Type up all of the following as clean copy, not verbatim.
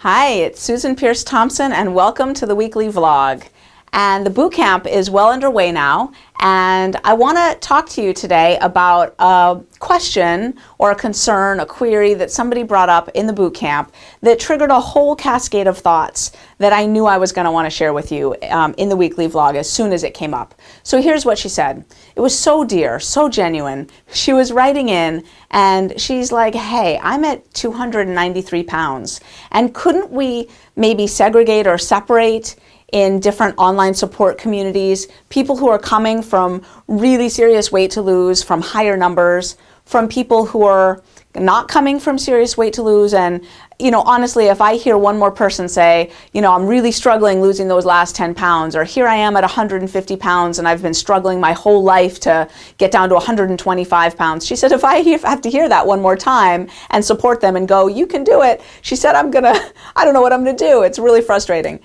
Hi, it's Susan Pierce Thompson and welcome to the weekly vlog. And the boot camp is well underway now, and I want to talk to you today about a question or a concern, a query that somebody brought up in the boot camp that triggered a whole cascade of thoughts that I knew I was going to want to share with you in the weekly vlog as soon as it came up. So here's what she said. It was so dear, so genuine. She was writing in and she's like, hey, I'm at 293 pounds, and couldn't we maybe segregate or separate in different online support communities, people who are coming from really serious weight to lose, from higher numbers, from people who are not coming from serious weight to lose. And, you know, honestly, if I hear one more person say, you know, I'm really struggling losing those last 10 pounds, or here I am at 150 pounds and I've been struggling my whole life to get down to 125 pounds. She said, if I have to hear that one more time and support them and go, you can do it. She said, I don't know what I'm gonna do. It's really frustrating.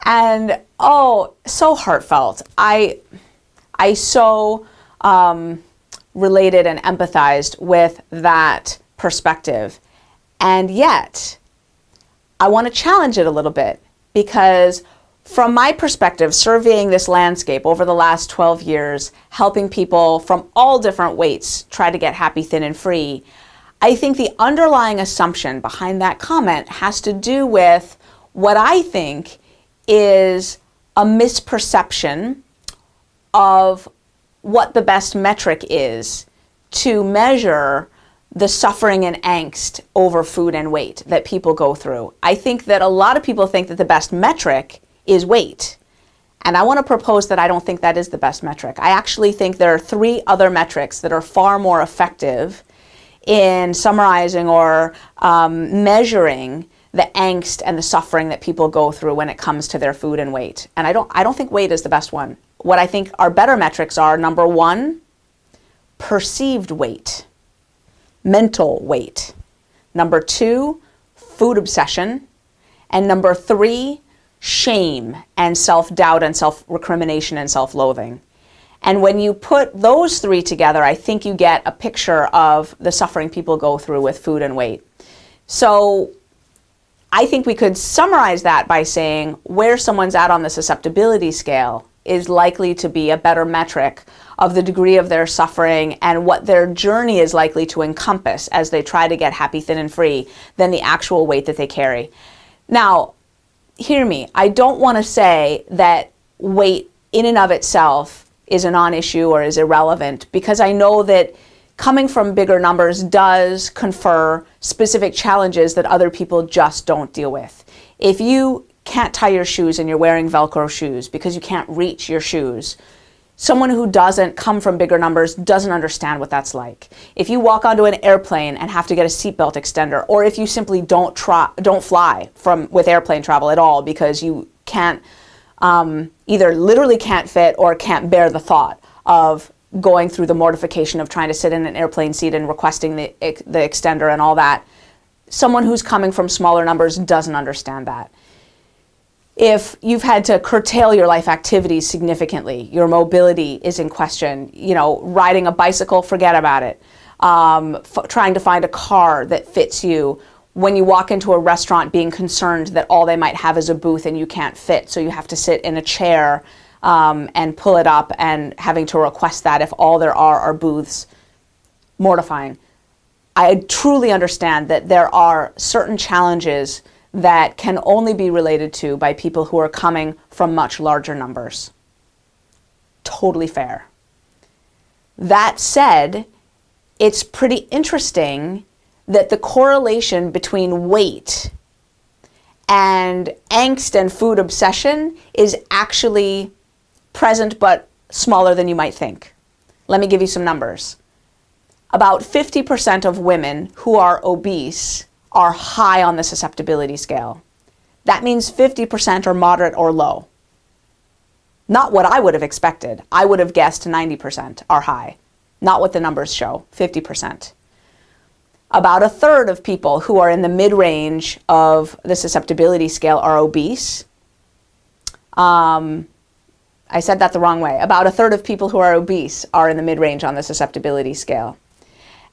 And oh, so heartfelt. I so related and empathized with that perspective. And yet, I want to challenge it a little bit, because from my perspective, surveying this landscape over the last 12 years, helping people from all different weights try to get happy, thin, and free, I think the underlying assumption behind that comment has to do with what I think is a misperception of what the best metric is to measure the suffering and angst over food and weight that people go through. I think that a lot of people think that the best metric is weight. And I want to propose that I don't think that is the best metric. I actually think there are three other metrics that are far more effective in summarizing or measuring the angst and the suffering that people go through when it comes to their food and weight. And I don't think weight is the best one. What I think are better metrics are, number one, perceived weight, mental weight. Number two, food obsession. And number three, shame and self-doubt and self-recrimination and self-loathing. And when you put those three together, I think you get a picture of the suffering people go through with food and weight. So I think we could summarize that by saying where someone's at on the susceptibility scale is likely to be a better metric of the degree of their suffering and what their journey is likely to encompass as they try to get happy, thin, and free than the actual weight that they carry. Now, hear me, I don't want to say that weight in and of itself is a non-issue or is irrelevant, because I know that coming from bigger numbers does confer specific challenges that other people just don't deal with. If you can't tie your shoes and you're wearing Velcro shoes because you can't reach your shoes, someone who doesn't come from bigger numbers doesn't understand what that's like. If you walk onto an airplane and have to get a seatbelt extender, or if you simply don't fly with airplane travel at all because you can't, either literally can't fit or can't bear the thought of going through the mortification of trying to sit in an airplane seat and requesting the extender and all that. Someone who's coming from smaller numbers doesn't understand that. If you've had to curtail your life activities significantly, your mobility is in question, you know, riding a bicycle, forget about it. Trying to find a car that fits you. When you walk into a restaurant, being concerned that all they might have is a booth and you can't fit, so you have to sit in a chair and pull it up, and having to request that if all there are booths. Mortifying. I truly understand that there are certain challenges that can only be related to by people who are coming from much larger numbers. Totally fair. That said, it's pretty interesting that the correlation between weight and angst and food obsession is actually present but smaller than you might think. Let me give you some numbers. About 50% of women who are obese are high on the susceptibility scale. That means 50% are moderate or low. Not what I would have expected. I would have guessed 90% are high. Not what the numbers show, 50%. About a third of people who are in the mid-range of the susceptibility scale are obese. I said that the wrong way. About a third of people who are obese are in the mid-range on the susceptibility scale.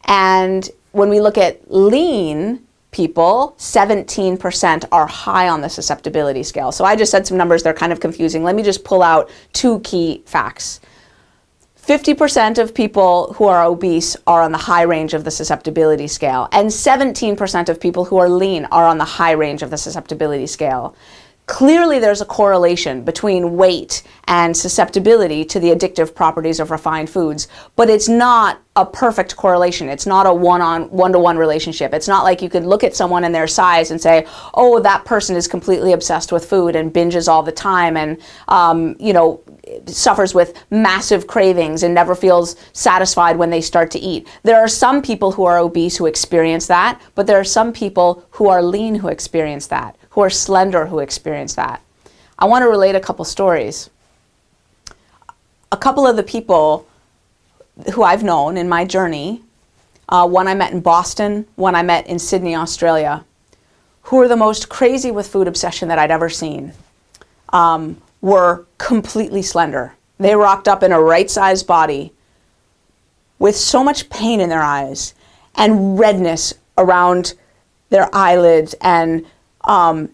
And when we look at lean, people, 17% are high on the susceptibility scale. So I just said some numbers, they're kind of confusing. Let me just pull out two key facts. 50% of people who are obese are on the high range of the susceptibility scale, and 17% of people who are lean are on the high range of the susceptibility scale. Clearly, there's a correlation between weight and susceptibility to the addictive properties of refined foods, but it's not a perfect correlation. It's not a one-to-one relationship. It's not like you could look at someone and their size and say, oh, that person is completely obsessed with food and binges all the time and, suffers with massive cravings and never feels satisfied when they start to eat. There are some people who are obese who experience that, but there are some people who are lean who experience that, who are slender who experience that. I want to relate a couple stories. A couple of the people who I've known in my journey, one I met in Boston, one I met in Sydney, Australia, who are the most crazy with food obsession that I'd ever seen, were completely slender. They rocked up in a right-sized body with so much pain in their eyes and redness around their eyelids and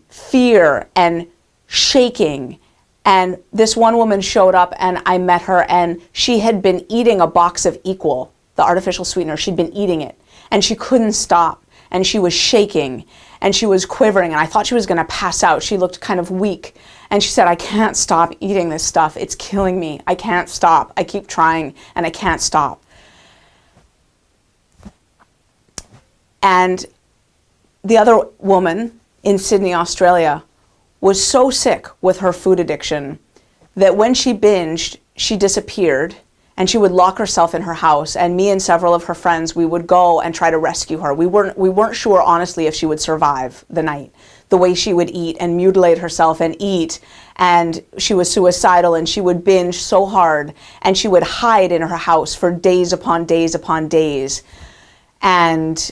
fear and shaking. And this one woman showed up and I met her, and she had been eating a box of Equal, the artificial sweetener. She'd been eating it and she couldn't stop, and she was shaking and she was quivering, and I thought she was going to pass out. She looked kind of weak, and she said, I can't stop eating this stuff. It's killing me. I can't stop. I keep trying and I can't stop. And the other woman in Sydney, Australia, was so sick with her food addiction that when she binged, she disappeared, and she would lock herself in her house, and me and several of her friends, we would go and try to rescue her. We weren't sure, honestly, if she would survive the night. The way she would eat and mutilate herself and eat, and she was suicidal, and she would binge so hard, and she would hide in her house for days upon days upon days. And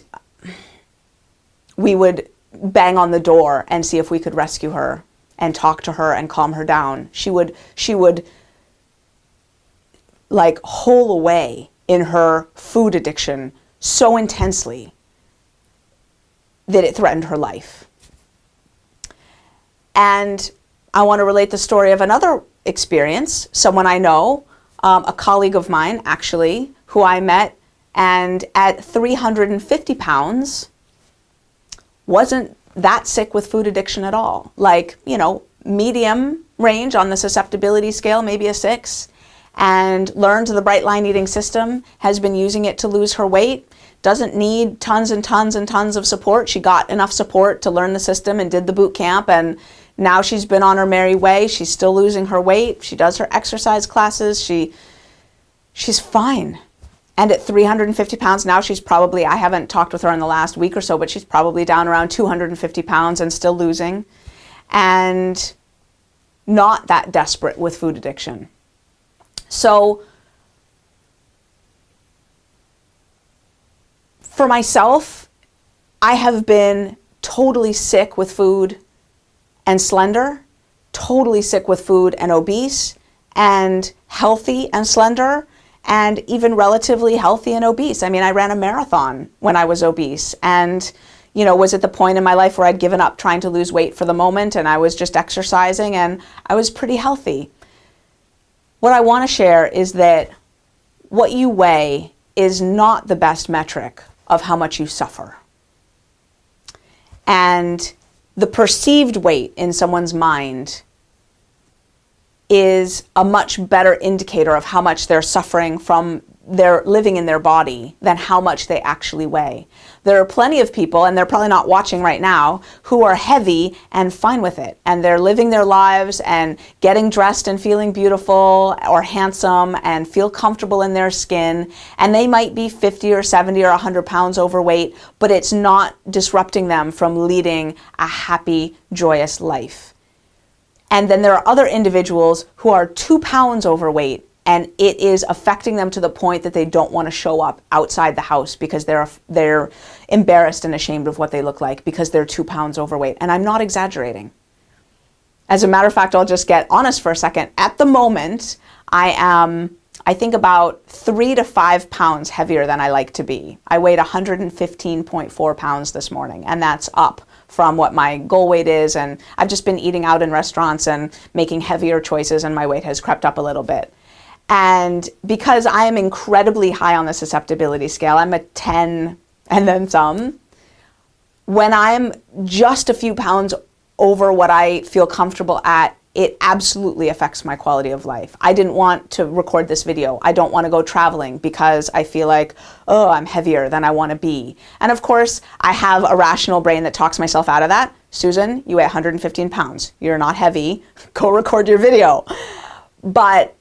we would bang on the door and see if we could rescue her and talk to her and calm her down. She would like hole away in her food addiction so intensely that it threatened her life. And I want to relate the story of another experience, someone I know, a colleague of mine actually, who I met, and at 350 pounds, wasn't that sick with food addiction at all. Like, medium range on the susceptibility scale, maybe a 6, and learned the Bright Line Eating System, has been using it to lose her weight, doesn't need tons and tons and tons of support. She got enough support to learn the system and did the boot camp, and now she's been on her merry way. She's still losing her weight. She does her exercise classes. She's fine. And at 350 pounds now, she's probably, I haven't talked with her in the last week or so, but she's probably down around 250 pounds and still losing, and not that desperate with food addiction. So for myself, I have been totally sick with food and slender, totally sick with food and obese, and healthy and slender, and even relatively healthy and obese. I mean, I ran a marathon when I was obese, and was at the point in my life where I'd given up trying to lose weight for the moment, and I was just exercising, and I was pretty healthy. What I want to share is that what you weigh is not the best metric of how much you suffer. And the perceived weight in someone's mind is a much better indicator of how much they're suffering from their living in their body than how much they actually weigh. There are plenty of people, and they're probably not watching right now, who are heavy and fine with it, and they're living their lives and getting dressed and feeling beautiful or handsome and feel comfortable in their skin, and they might be 50 or 70 or 100 pounds overweight, but it's not disrupting them from leading a happy, joyous life. And then there are other individuals who are 2 pounds overweight, and it is affecting them to the point that they don't want to show up outside the house because they're embarrassed and ashamed of what they look like because they're 2 pounds overweight. And I'm not exaggerating. As a matter of fact, I'll just get honest for a second. At the moment, I am I think about 3 to 5 pounds heavier than I like to be. I weighed 115.4 pounds this morning, and that's up from what my goal weight is, and I've just been eating out in restaurants and making heavier choices, and my weight has crept up a little bit. And because I am incredibly high on the susceptibility scale, I'm a 10 and then some, when I'm just a few pounds over what I feel comfortable at, it absolutely affects my quality of life. I didn't want to record this video. I don't want to go traveling because I feel like, oh, I'm heavier than I want to be. And of course, I have a rational brain that talks myself out of that. Susan, you weigh 115 pounds. You're not heavy. Go record your video. But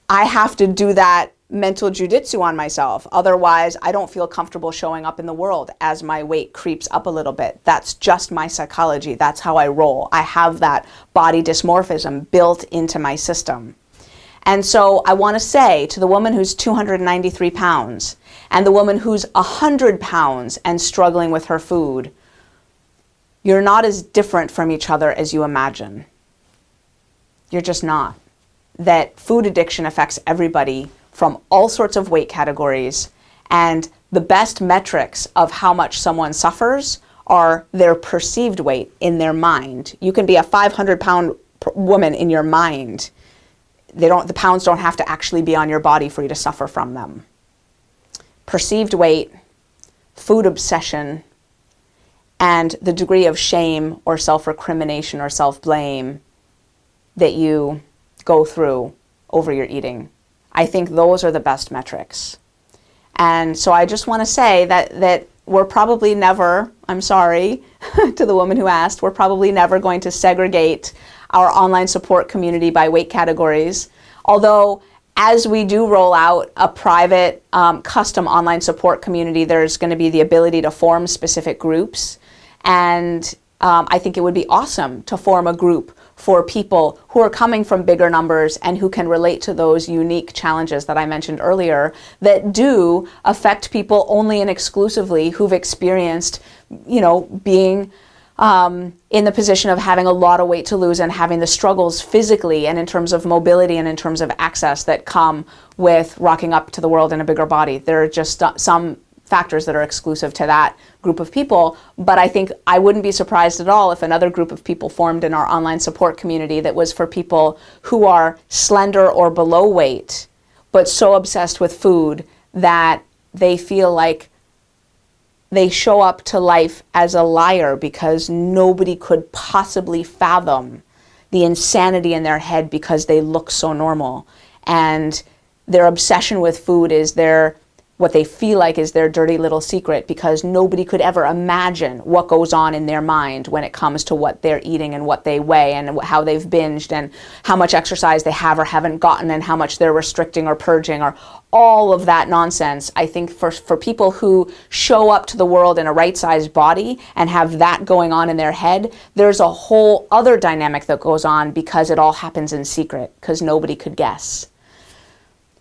I have to do that mental jujitsu on myself. Otherwise, I don't feel comfortable showing up in the world as my weight creeps up a little bit. That's just my psychology. That's how I roll. I have that body dysmorphism built into my system. And so I want to say to the woman who's 293 pounds and the woman who's 100 pounds and struggling with her food, you're not as different from each other as you imagine. You're just not. That food addiction affects everybody from all sorts of weight categories, and the best metrics of how much someone suffers are their perceived weight in their mind. You can be a 500-pound woman in your mind. The pounds don't have to actually be on your body for you to suffer from them. Perceived weight, food obsession, and the degree of shame or self-recrimination or self-blame that you go through over your eating. I think those are the best metrics. And so I just want to say that we're probably never, I'm sorry to the woman who asked, we're probably never going to segregate our online support community by weight categories. Although as we do roll out a private custom online support community, there's going to be the ability to form specific groups. And I think it would be awesome to form a group for people who are coming from bigger numbers and who can relate to those unique challenges that I mentioned earlier that do affect people only and exclusively who've experienced, being in the position of having a lot of weight to lose and having the struggles physically and in terms of mobility and in terms of access that come with rocking up to the world in a bigger body. There are just some factors that are exclusive to that group of people, but I think I wouldn't be surprised at all if another group of people formed in our online support community that was for people who are slender or below weight, but so obsessed with food that they feel like they show up to life as a liar because nobody could possibly fathom the insanity in their head because they look so normal. And their obsession with food is what they feel like is their dirty little secret because nobody could ever imagine what goes on in their mind when it comes to what they're eating and what they weigh and how they've binged and how much exercise they have or haven't gotten and how much they're restricting or purging or all of that nonsense. I think for people who show up to the world in a right-sized body and have that going on in their head, there's a whole other dynamic that goes on because it all happens in secret because nobody could guess.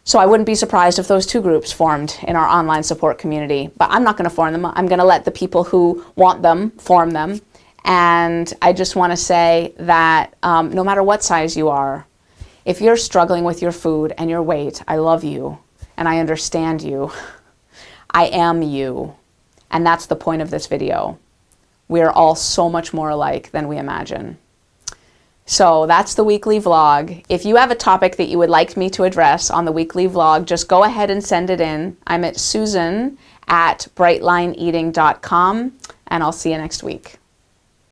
So I wouldn't be surprised if those two groups formed in our online support community, but I'm not going to form them. I'm going to let the people who want them form them. And I just want to say that no matter what size you are, if you're struggling with your food and your weight, I love you and I understand you. I am you. And that's the point of this video. We are all so much more alike than we imagine. So that's the weekly vlog. If you have a topic that you would like me to address on the weekly vlog, just go ahead and send it in. I'm at susan@brightlineeating.com, and I'll see you next week.